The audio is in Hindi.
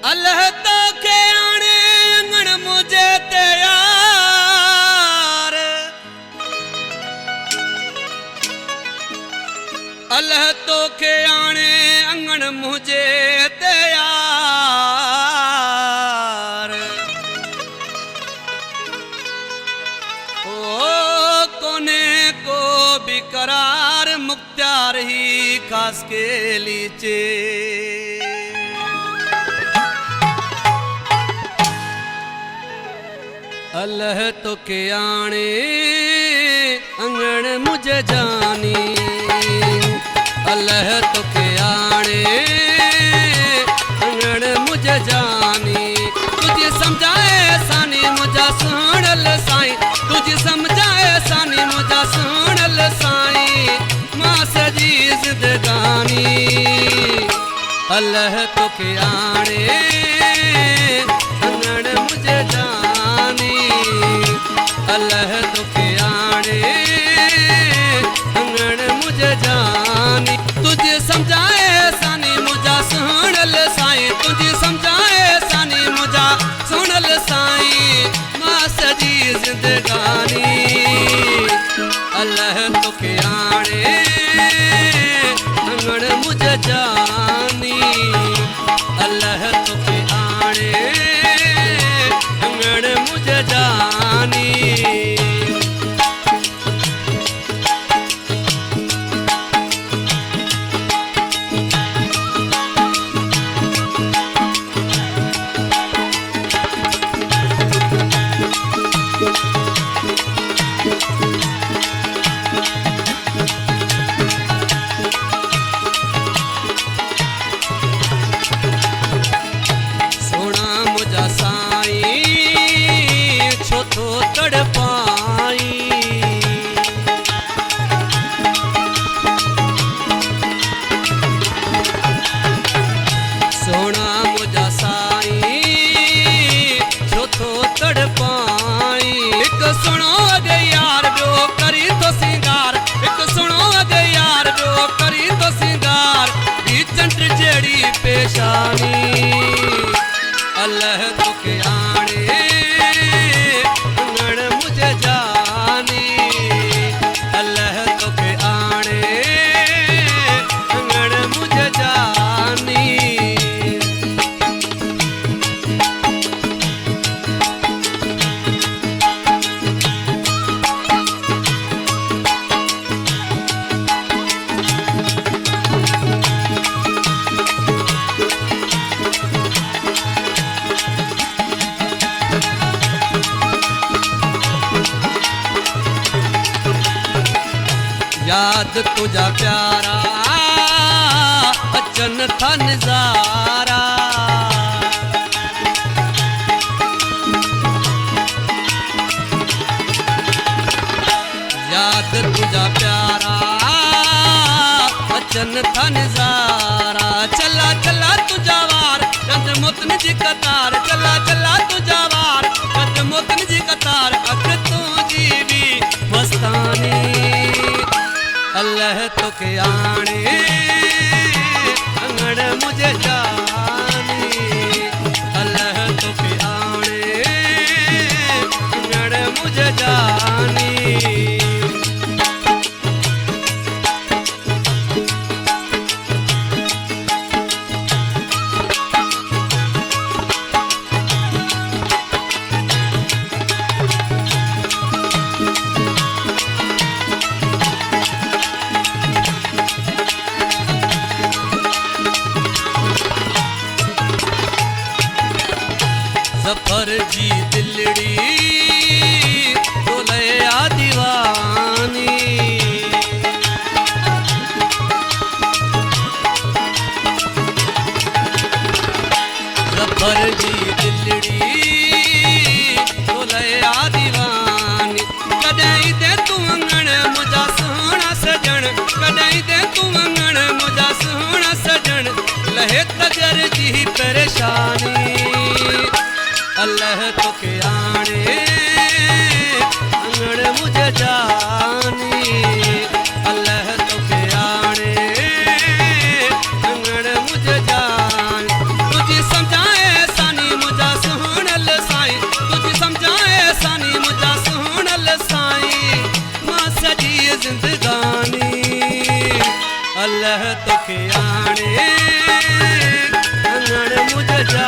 अल्लाह तो के आने अंगण मुझे तैयार, अल्लाह तो के आने अंगण मुझे तैयार। ओ कोने को बिकरार मुख्तार ही खास के लीचे, अल्लाह तो के आने अंगण मुझे जानी, अल्लाह तो के आने अंगण मुझे जानी। तुझे समझाए सानी मुझा सुनल साई, तुझे समझाए सानी मुझा सुनल साई। मां सजी जिंदगानी अल्लाह तो के आने अंगण मुझे जानी, अल्लाह तो के आने अंगण मुझे जानी। तुझे समझाए सानी मुझा सुनल साई, तुझे समझाए सानी मुझा सुनल साई। मां सजी जिंदगानी अल्लाह तो के आने अंगण मुझे जानी, अल्लाह तो के आने अंगण मुझे जानी। अल्लाह तो के आने अंगण मुझे जानी, अल्लाह तो के आने अंगण मुझे जानी। याद तुझा प्यारा अचन था नजारा, याद तुझा प्यारा अचन था नजारा। चला चला तुझा वार रंग मोतन जी कतार, चला चला तुझा वार रंग मोतन जी कतार। अख तू जी भी मस्तानी अल्लाह तो के आने अंगण मुझे जानी, अल्लाह तो के आने अंगण मुझे जानी। जफर जी दिलड़ी बोले आ दीवानी, जफर जी दिलड़ी बोले आ दीवानी। कदई दे तू अंगण मुझा सोहना सजन, कदई दे तू अंगण मुझा सोहना सजन। लहे तजर जी परेशानी अल्लाह तो के आने अंगण मुझे जानी, अल्लाह तो के आने अंगण मुझे जानी। तुझे समझाए अंगण मुझ जा